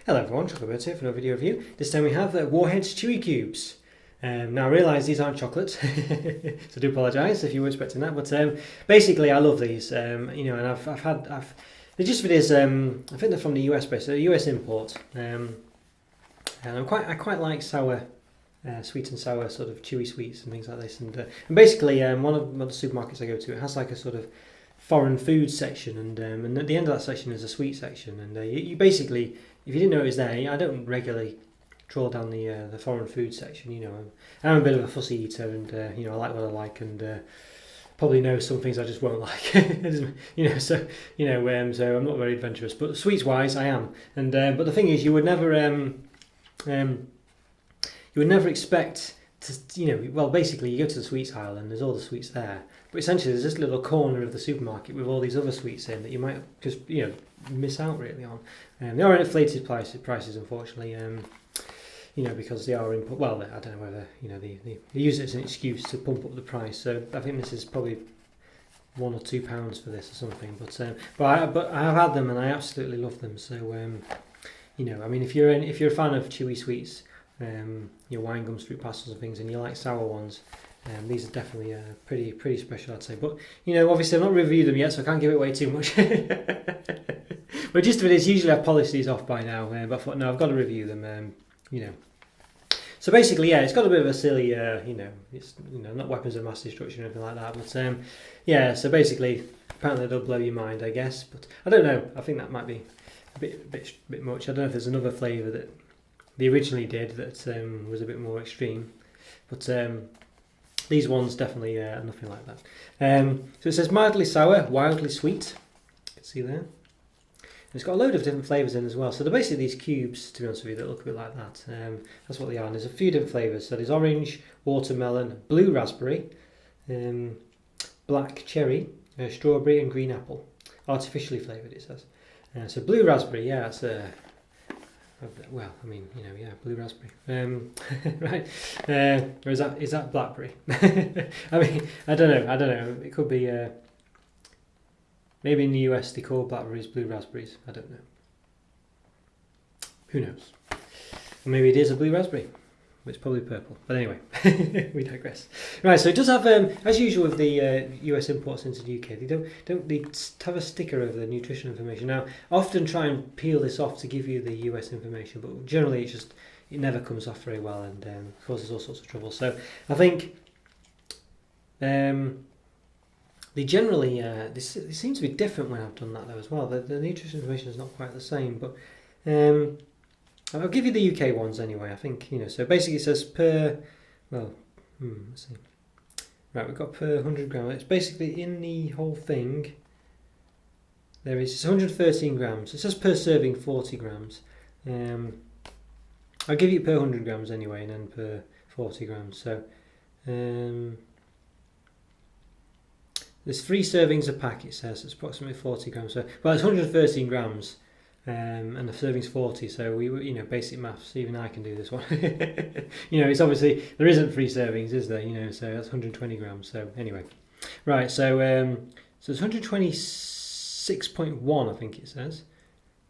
Hello everyone, Chocolo Roberto here for another video review. This time we have the Warheads Chewy cubes. Now I realise these aren't chocolate, so I do apologise if you were expecting that. But basically, I love these. And the gist of it is, I think they're from the US based, so a US import. And I quite like sour, sweet and sour sort of chewy sweets and things like this. And basically, one of the supermarkets I go to, it has like a sort of foreign food section, and at the end of that section is a sweet section, and you basically, if you didn't know it was there, I don't regularly trawl down the foreign food section. I'm a bit of a fussy eater, and I like what I like, and probably know some things I just won't like. So I'm not very adventurous, but sweets wise I am. And but the thing is, you would never expect to, well, basically you go to the sweets aisle and there's all the sweets there, but essentially there's this little corner of the supermarket with all these other sweets in that you might just miss out really on. They are inflated prices unfortunately, because they are input. Well, I don't know whether they use it as an excuse to pump up the price. So I think this is probably £1 or £2 for this or something. But I have had them and I absolutely love them. So if you're a fan of chewy sweets, wine gums, fruit pastels and things, and you like sour ones, these are definitely pretty special, I'd say. But obviously I've not reviewed them yet, so I can't give it away too much. But just of it is, usually I've polished these off by now, but I thought no, I've got to review them. So basically, it's got a bit of a silly, it's not weapons of mass destruction or anything like that. But so basically, apparently they'll blow your mind, I guess. But I don't know. I think that might be a bit much. I don't know if there's another flavour that they originally did that was a bit more extreme, but these ones definitely are nothing like that. So it says mildly sour, wildly sweet. You can see there. And it's got a load of different flavours in as well. So they're basically these cubes, to be honest with you, that look a bit like that. That's what they are. And there's a few different flavours. So there's orange, watermelon, blue raspberry, black cherry, strawberry and green apple. Artificially flavoured, it says. So blue raspberry, it's blue raspberry. Right. Or is that blackberry? I don't know. It could be. Maybe in the US they call blackberries blue raspberries. I don't know. Who knows? Or maybe it is a blue raspberry. It's probably purple. But anyway, we digress. Right, so it does have, as usual with the US imports into the UK, they have a sticker over the nutrition information. Now, I often try and peel this off to give you the US information, but generally it never comes off very well and causes all sorts of trouble. So I think they generally, they seem to be different when I've done that though as well. The nutrition information is not quite the same, but I'll give you the UK ones anyway. I think so basically it says let's see. Right, we've got per 100 grams. It's basically in the whole thing. It's 113 grams. It says per serving 40 grams. I'll give you per 100 grams anyway, and then per 40 grams. So there's 3 servings a pack. It says it's approximately 40 grams. So it's 113 grams. And the serving's 40, so we basic maths, even I can do this one. It's obviously, there isn't 3 servings, is there? So that's 120 grams. So anyway, right, so it's 126.1, I think it says.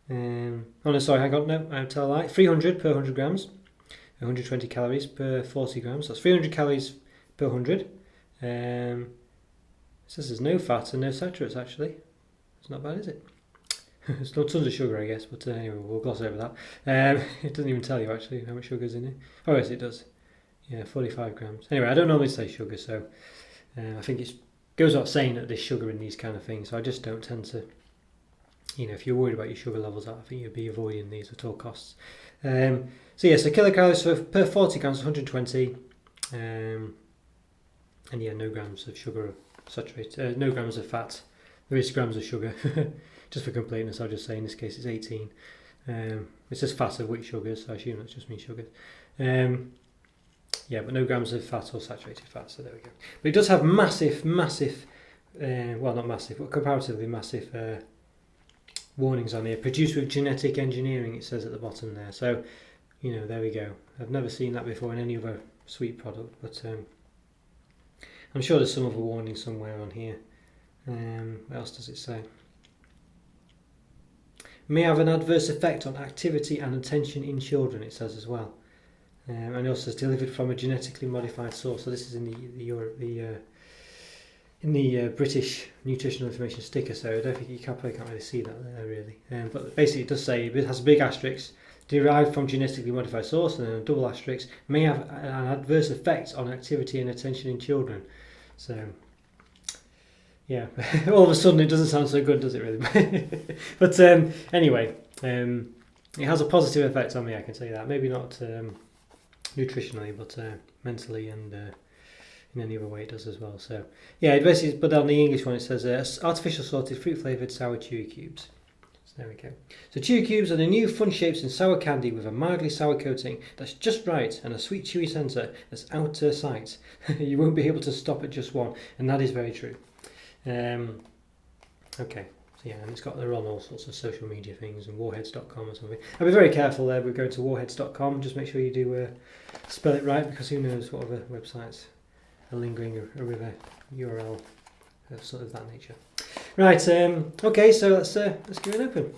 Oh no, sorry, hang on, no, I'll tell a lie. 300 per 100 grams, 120 calories per 40 grams. That's 300 calories per 100. It says there's no fat and no saturates, actually. It's not bad, is it? It's not tons of sugar, I guess, but anyway, we'll gloss over that. It doesn't even tell you actually how much sugar's in it. Oh yes, it does. Yeah, 45 grams. Anyway, I don't normally say sugar, so I think it goes without saying that there's sugar in these kind of things, so I just don't tend to, if you're worried about your sugar levels, I think you'd be avoiding these at all costs. So kilocalories per 40 grams, 120, and no grams of sugar saturated, no grams of fat. There is grams of sugar. Just for completeness, I'll just say in this case it's 18. It says fat of which sugars, so I assume that's just means sugar. But no grams of fat or saturated fat, so there we go. But it does have massive, well not massive, but comparatively massive warnings on here. Produced with genetic engineering, it says at the bottom there. So, there we go. I've never seen that before in any other sweet product, but I'm sure there's some other warning somewhere on here. What else does it say? may have an adverse effect on activity and attention in children, it says as well. And it also says delivered from a genetically modified source. So this is in the British nutritional information sticker. So I don't think you probably can't really see that there really. But basically it does say it has a big asterisk. Derived from genetically modified source, and then a double asterisk, may have an adverse effect on activity and attention in children. So, yeah, all of a sudden it doesn't sound so good, does it really? But anyway, it has a positive effect on me, I can say that. Maybe not nutritionally, but mentally and in any other way it does as well. So, yeah, it basically, but on the English one it says artificial sorted fruit flavoured sour chewy cubes. There we go. So chewy cubes are the new fun shapes in sour candy with a mildly sour coating that's just right and a sweet chewy centre that's out to sight. You won't be able to stop at just one, and that is very true. Okay, so yeah, and they're on all sorts of social media things and warheads.com or something. I'll be very careful there. We're going to warheads.com. Just make sure you do spell it right, because who knows what other websites are lingering with a URL of sort of that nature. Right, okay, so let's give it an open.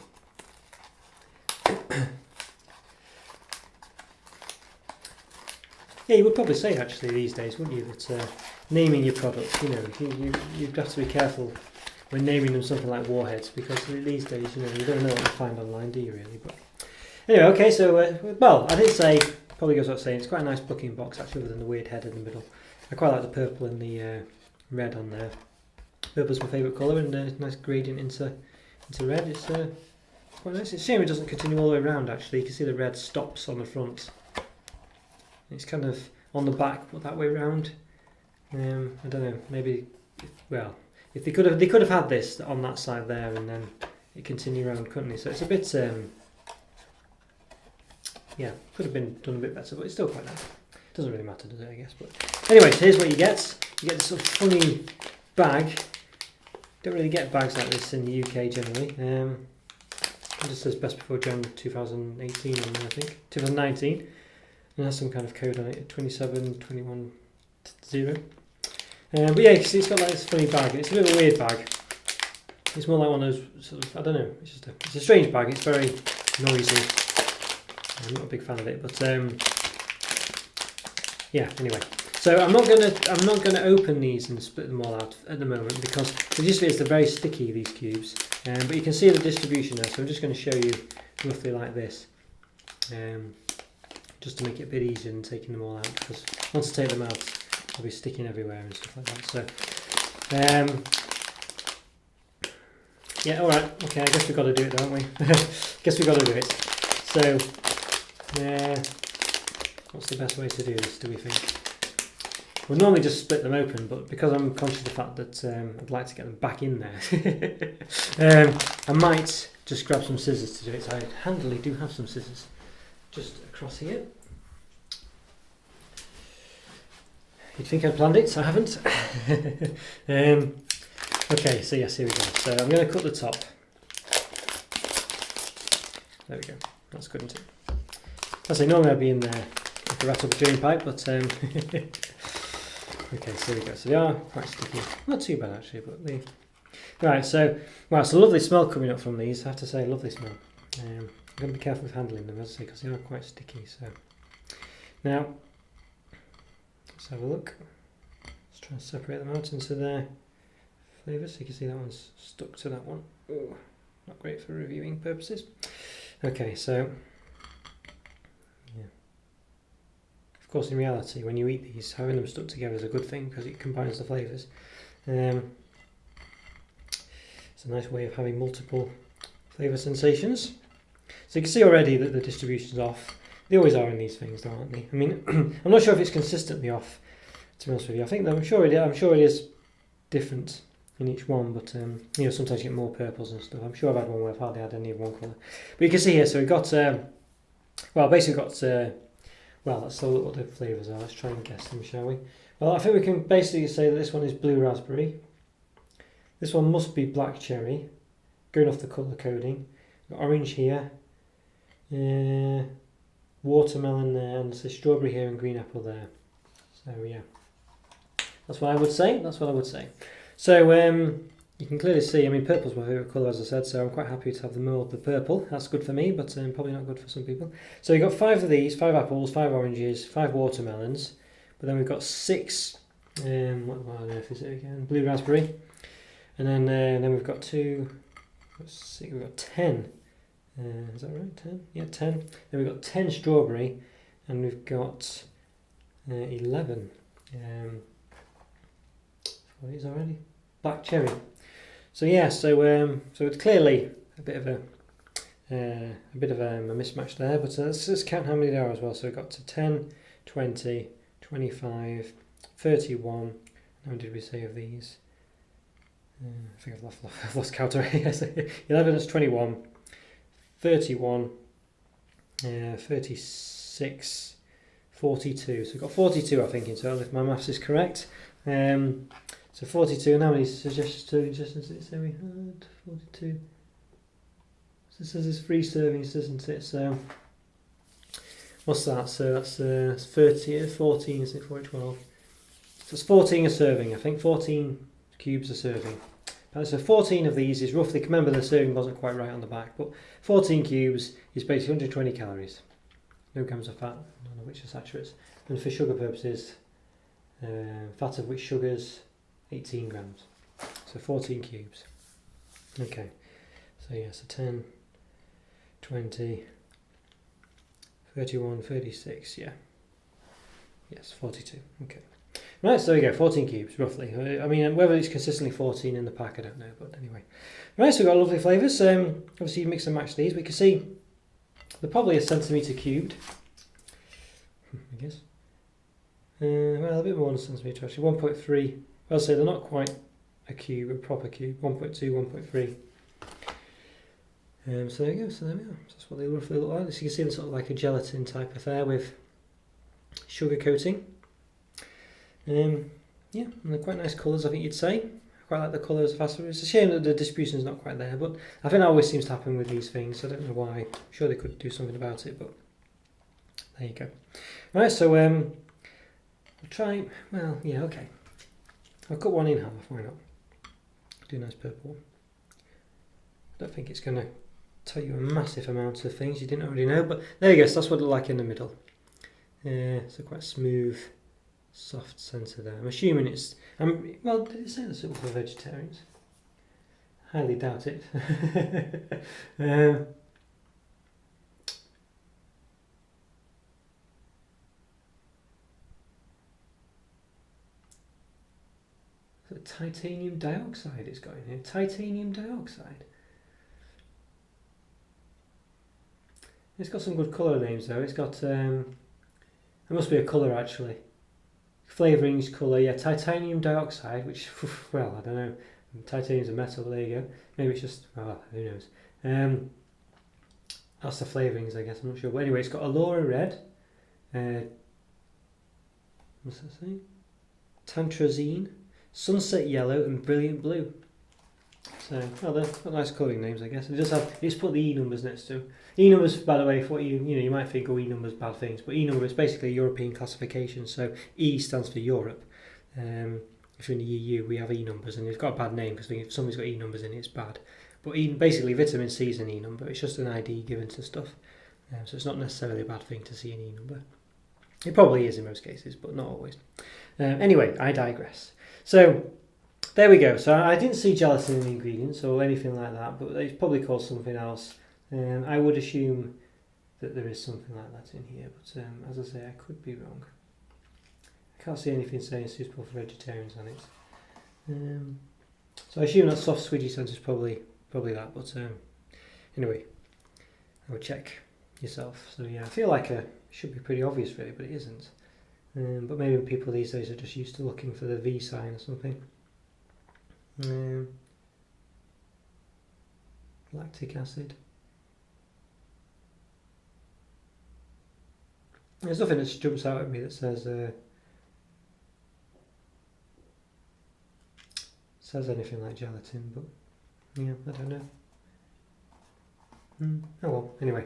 Yeah, you would probably say actually these days, wouldn't you, that naming your products, you'd have to be careful when naming them something like Warheads, because these days, you don't know what you find online, do you really? But anyway, okay, so, well, I did say, probably goes without saying, it's quite a nice looking box actually, other than the weird head in the middle. I quite like the purple and the red on there. Purple's my favourite colour, and a nice gradient into red. It's quite nice. It's a shame it doesn't continue all the way around actually. You can see the red stops on the front. It's kind of on the back, but that way round. I don't know, maybe, well, if they could have had this on that side there and then it continue around, couldn't they? So it's a bit, yeah, could have been done a bit better, but it's still quite nice. Doesn't really matter, does it, I guess? But anyway, so here's what you get. You get this sort of funny bag. Don't really get bags like this in the UK generally. It just says best before Jan 2018 on there, I think. 2019. And it has some kind of code on it, 27210. But yeah, you can see it's got like this funny bag, and it's a bit of a weird bag. It's more like one of those sort of, I don't know, it's a strange bag, it's very noisy. I'm not a big fan of it, but yeah, anyway. So I'm not gonna open these and split them all out at the moment, because they're very sticky, these cubes. But you can see the distribution there, so I'm just going to show you roughly like this, just to make it a bit easier than taking them all out, because once I take them out, they'll be sticking everywhere and stuff like that. So yeah, all right, okay, I guess we've got to do it, don't we? Guess we've got to do it. So what's the best way to do this, do we think? We'll normally just split them open, but because I'm conscious of the fact that I'd like to get them back in there, I might just grab some scissors to do it. So I handily do have some scissors just across here. You'd think I'd planned it, so I haven't. Okay, so yes, here we go. So I'm going to cut the top. There we go. That's good, isn't it? I say normally I'd be in there with a rat up a drain pipe, but okay, so here we go. So they are quite sticky. Not too bad actually, but they... Right, so, wow, it's a lovely smell coming up from these. I have to say, lovely smell. I'm going to be careful with handling them, as I say, because they are quite sticky. So now, let's have a look. Let's try and separate them out into their flavours. So you can see that one's stuck to that one. Ooh, not great for reviewing purposes. Okay, so... Of course, in reality, when you eat these, having them stuck together is a good thing because it combines the flavours. It's a nice way of having multiple flavour sensations. So you can see already that the distribution's off. They always are in these things, though, aren't they? I mean, I'm not sure if it's consistently off, to be honest with you. I think that I'm sure it is different in each one, but sometimes you get more purples and stuff. I'm sure I've had one where I've hardly had any of one colour. But you can see here, so we've got, basically got... Well, let's have a look what the flavours are. Let's try and guess them, shall we? Well, I think we can basically say that this one is blue raspberry. This one must be black cherry, going off the colour coding. Got orange here, watermelon there, and say strawberry here and green apple there. So yeah, that's what I would say. So You can clearly see, I mean, purple's my favourite colour, as I said, so I'm quite happy to have the mould the purple. That's good for me, but probably not good for some people. So you've got 5 of these, 5 apples, 5 oranges, 5 watermelons, but then we've got 6, what on earth is it again? Blue raspberry. And then we've got 2, let's see, we've got 10. Is that right? 10? Yeah, 10. Then we've got 10 strawberry, and we've got 11. What is already? Black cherry. So yeah, so it's clearly a bit of a mismatch there, but let's count how many there are as well. So we've got to 10, 20, 25, 31. How many did we say of these? I think I've lost count already. Yes, 11 is 21, 31, 36, 42. So we've got 42, I think, in total, if my maths is correct. So 42, and how many suggestions did it say we had? 42. So it says it's 3 servings, doesn't it? So what's that? So that's 30, 14, isn't it? 4, 12. So it's 14 a serving, I think. 14 cubes a serving. So 14 of these is roughly, remember the serving wasn't quite right on the back, but 14 cubes is basically 120 calories. No grams of fat, none of which are saturates. And for sugar purposes, fat of which sugars 18 grams. So 14 cubes. Okay. So yeah, so 10, 20, 31, 36, yeah. Yes, 42. Okay. Right, so there we go, 14 cubes, roughly. I mean, whether it's consistently 14 in the pack, I don't know, but anyway. Right, so we've got lovely flavours. Obviously, you mix and match these. We can see they're probably a centimetre cubed, I guess. Well, a bit more than a centimetre, actually. 1.3. I'll say they're not quite a cube, a proper cube. 1.2, 1.3. So there you go, so there we are. So that's what they roughly look like. So you can see them sort of like a gelatin type affair with sugar coating. Yeah, and they're quite nice colours, I think you'd say. I quite like the colours of Vassar. It's a shame that the distribution is not quite there, but I think that always seems to happen with these things. I don't know why. I'm sure they could do something about it, but there you go. Right, so I'll try, well, yeah, okay. I'll cut one in half, why not? Do a nice purple one. I don't think it's going to tell you a massive amount of things you didn't already know, but there you go, so that's what it looks like in the middle. So quite smooth, soft centre there. I'm assuming it's, well, did it say the suitable for vegetarians? Highly doubt it. So titanium dioxide it's got in here. Titanium dioxide. It's got some good colour names though. It's got, it must be a colour actually. Flavourings, colour, yeah, titanium dioxide, which, well, I don't know. Titanium's a metal, but there you go. Maybe it's just, well, who knows. That's the flavourings, I guess, I'm not sure. But anyway, it's got Allura red. What's that saying? Tantrazine, sunset yellow, and brilliant blue. So, well, they're got nice colouring names, I guess. It does have, you just put the E numbers next to. E numbers, by the way, for what you might think, oh, E numbers bad things, but E number is basically a European classification. So E stands for Europe. If you're in the EU, we have E numbers, and it's got a bad name because if somebody's got E numbers in it, it's bad. But basically, vitamin C is an E number. It's just an ID given to stuff. So it's not necessarily a bad thing to see an E number. It probably is in most cases, but not always. Anyway, I digress. So there we go. So I didn't see gelatin in the ingredients or anything like that, but it's probably called something else. I would assume that there is something like that in here, but as I say, I could be wrong. I can't see anything saying suitable for vegetarians on it. So I assume that soft squidgy scent is probably that, but anyway, I would check yourself. So yeah, I feel like it should be pretty obvious really, but it isn't. But maybe people these days are just used to looking for the V sign or something. Lactic acid. There's nothing that jumps out at me that says anything like gelatin, but yeah, I don't know. Oh well, anyway.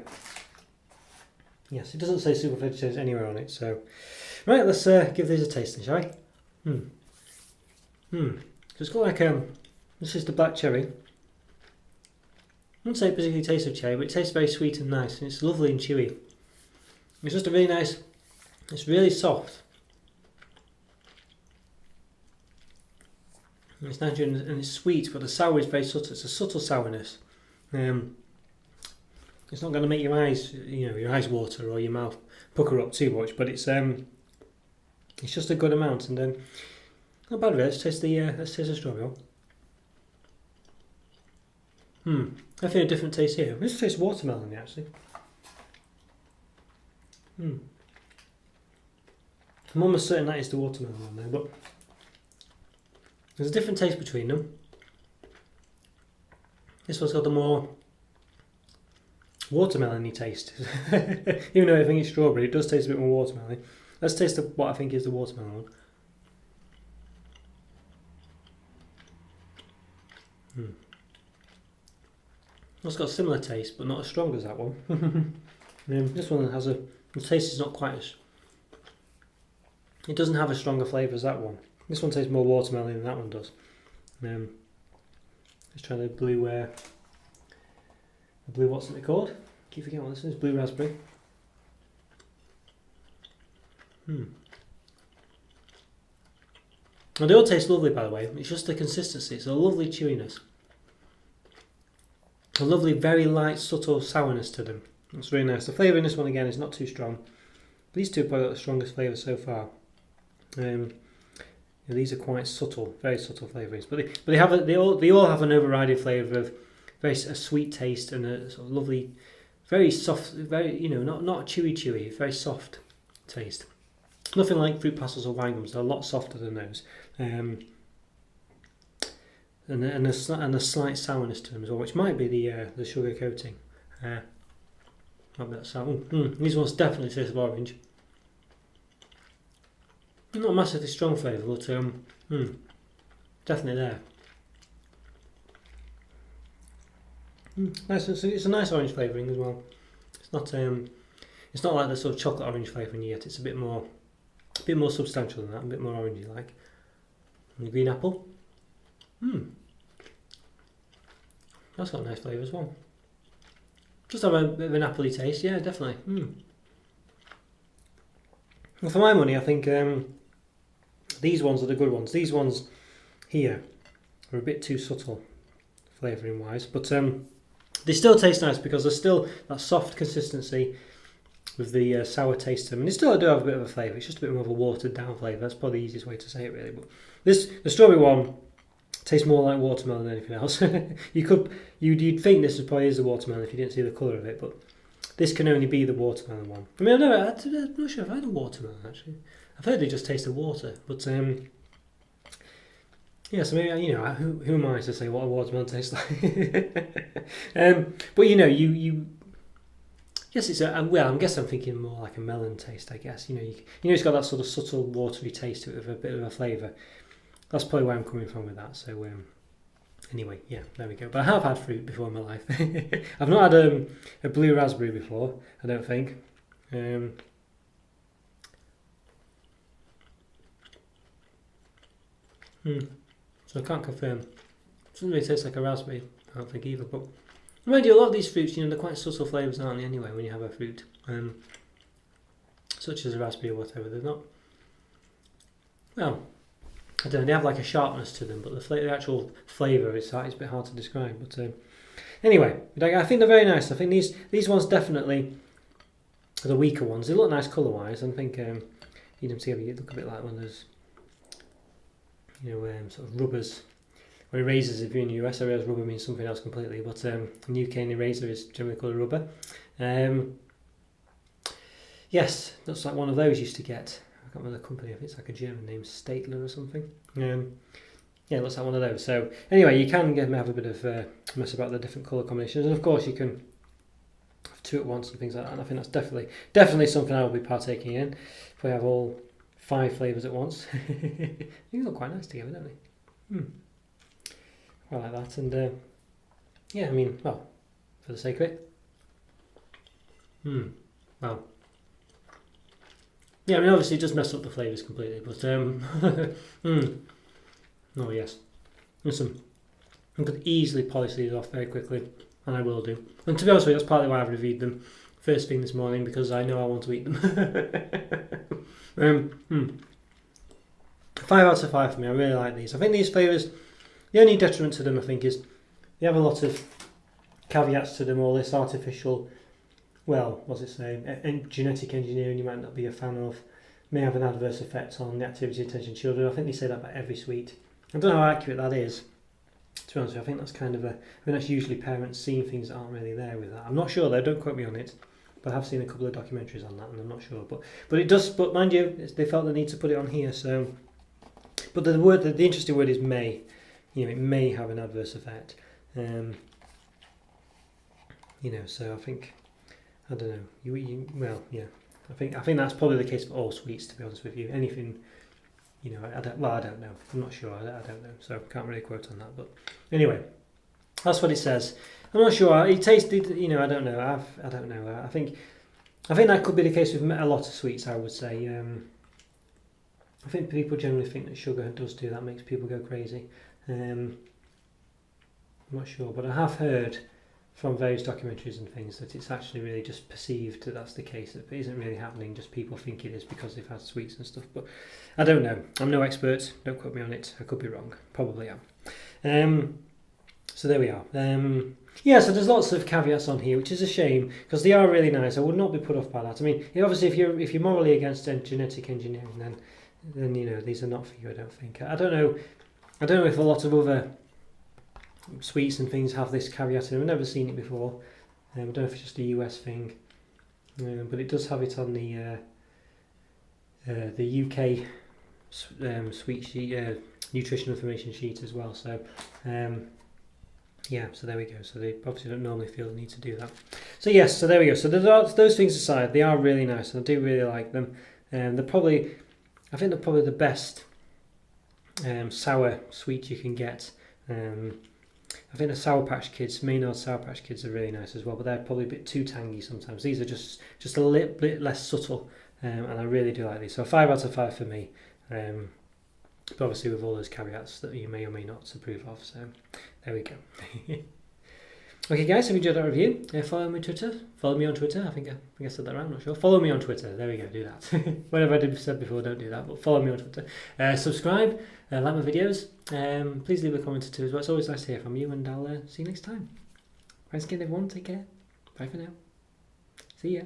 Yes, it doesn't say super vegetarians anywhere on it, so right, let's give these a taste then, shall we? So it's got like This is the black cherry. I wouldn't say it particularly tastes of cherry, but it tastes very sweet and nice, and it's lovely and chewy. It's just a really nice, it's really soft. And it's nice and it's sweet, but the sour is very subtle. It's a subtle sourness. It's not going to make your eyes, your eyes water or your mouth pucker up too much, but it's just a good amount, and not bad with it. Let's taste the strawberry. I feel a different taste here. This tastes watermelon actually. I'm almost certain that is the watermelon one there, but there's a different taste between them. This one's got the more watermelon-y taste. Even though I think it's strawberry, it does taste a bit more watermelon. Let's taste what I think is the watermelon one. It's got a similar taste, but not as strong as that one. This one has the taste is not quite as... It doesn't have a stronger flavour as that one. This one tastes more watermelon than that one does. Let's try the blue, what's it called? Keep forgetting what this is. Blue raspberry. Well, they all taste lovely, by the way. It's just the consistency. It's a lovely chewiness. A lovely, very light, subtle sourness to them. It's really nice. The flavour in this one again is not too strong. These two have probably got the strongest flavour so far. These are quite subtle, very subtle flavourings, but they all have an overriding flavour of a sweet taste and a sort of lovely, very soft, very not chewy, very soft taste. Nothing like fruit pastels or wine gums. They're a lot softer than those. And a slight sourness to them as well, which might be the sugar coating. Might be that sour. These ones definitely taste of orange. Not a massively strong flavour, but definitely there. Nice. It's a nice orange flavouring as well. It's not like the sort of chocolate orange flavouring you get. It's a bit more substantial than that, a bit more orangey like. And the green apple. That's got a nice flavour as well. Just have a bit of an appley taste, yeah, definitely. Well, for my money, I think these ones are the good ones. These ones here are a bit too subtle, flavouring wise, but they still taste nice because there's still that soft consistency with the sour taste to them, and they still do have a bit of a flavour. It's just a bit more of a watered down flavour. That's probably the easiest way to say it, really. But the strawberry one tastes more like watermelon than anything else. You'd think this probably is the watermelon if you didn't see the colour of it, but this can only be the watermelon one. I mean, I'm not sure if I've had a watermelon actually. I've heard they just taste the water, but yeah. So maybe who am I to say what a watermelon tastes like? But yes, it's I guess I'm thinking more like a melon taste. I guess it's got that sort of subtle watery taste to it with a bit of a flavour. That's probably where I'm coming from with that. So anyway, yeah, there we go. But I have had fruit before in my life. I've not had a blue raspberry before, I don't think. So I can't confirm. It doesn't really taste like a raspberry, I don't think either. But mind you, a lot of these fruits, they're quite subtle flavours, aren't they, anyway, when you have a fruit. Such as a raspberry or whatever. They're not... Well... I don't know, they have like a sharpness to them, but the actual flavour is a bit hard to describe. But anyway, I think they're very nice. I think these ones definitely are the weaker ones. They look nice colour-wise. I think eat them together, you look a bit like one of those, sort of rubbers or erasers. If you're in the US, I realise rubber means something else completely. But in the UK, an eraser is generally called a rubber. Yes, looks like one of those used to get. I can't remember the company. I think it's like a German name, Statler or something. Yeah, it looks like one of those. So anyway, you can have a bit of mess about the different colour combinations, and of course you can have two at once and things like that. And I think that's definitely something I will be partaking in. If we have all 5 flavours at once, they look quite nice together, don't they? I like that, and yeah, I mean, well, for the sake of it, well. Yeah, I mean, obviously it does mess up the flavours completely, but oh yes, listen, I could easily polish these off very quickly, and I will do. And to be honest with you, that's partly why I've reviewed them first thing this morning, because I know I want to eat them. 5 out of 5 for me. I really like these. I think these flavours, the only detriment to them, I think, is they have a lot of caveats to them, all this artificial, well, what's it saying, genetic engineering you might not be a fan of, may have an adverse effect on the activity and attention of children. I think they say that about every sweet. I don't know how accurate that is. To be honest with you, I think that's kind of I think that's usually parents seeing things that aren't really there with that. I'm not sure though, don't quote me on it, but I have seen a couple of documentaries on that and I'm not sure. But it does, but mind you, they felt the need to put it on here, so. But the interesting word is may. You know, it may have an adverse effect. You know, so I think, I don't know, well, yeah. I think that's probably the case for all sweets, to be honest with you. Anything, you know, I don't know. I'm not sure. I don't know. So I can't really quote on that. But anyway, that's what it says. I'm not sure. It tasted, you know, I don't know. I don't know. I think that could be the case with a lot of sweets, I would say. I think people generally think that sugar does do that, makes people go crazy. I'm not sure, but I have heard from various documentaries and things that it's actually really just perceived that that's the case, that it isn't really happening, just people think it is because they've had sweets and stuff. But I don't know. I'm no expert. Don't quote me on it. I could be wrong. Probably am. So there we are. Yeah, so there's lots of caveats on here, which is a shame because they are really nice. I would not be put off by that. I mean, obviously, if you're morally against genetic engineering, then you know these are not for you. I don't think. I don't know if a lot of other sweets and things have this caveat in them. I've never seen it before. I don't know if it's just a US thing, but it does have it on the UK sweet sheet, nutrition information sheet as well. So yeah, so there we go. So they obviously don't normally feel the need to do that. So yes, so there we go. So those things aside, they are really nice, and I do really like them. I think they're probably the best sour sweet you can get. I think the Sour Patch Kids, Maynard Sour Patch Kids are really nice as well, but they're probably a bit too tangy sometimes. These are just a little bit less subtle, and I really do like these. So 5 out of 5 for me, but obviously with all those caveats that you may or may not approve of. So there we go. Okay guys, have you enjoyed that review? Follow me on Twitter. Follow me on Twitter. I think I said that right, I'm not sure. Follow me on Twitter. There we go, do that. Whatever I said before, don't do that, but follow me on Twitter. Subscribe, like my videos. Please leave a comment too as well. It's always nice to hear from you, and I'll see you next time. Thanks again everyone, take care. Bye for now. See ya.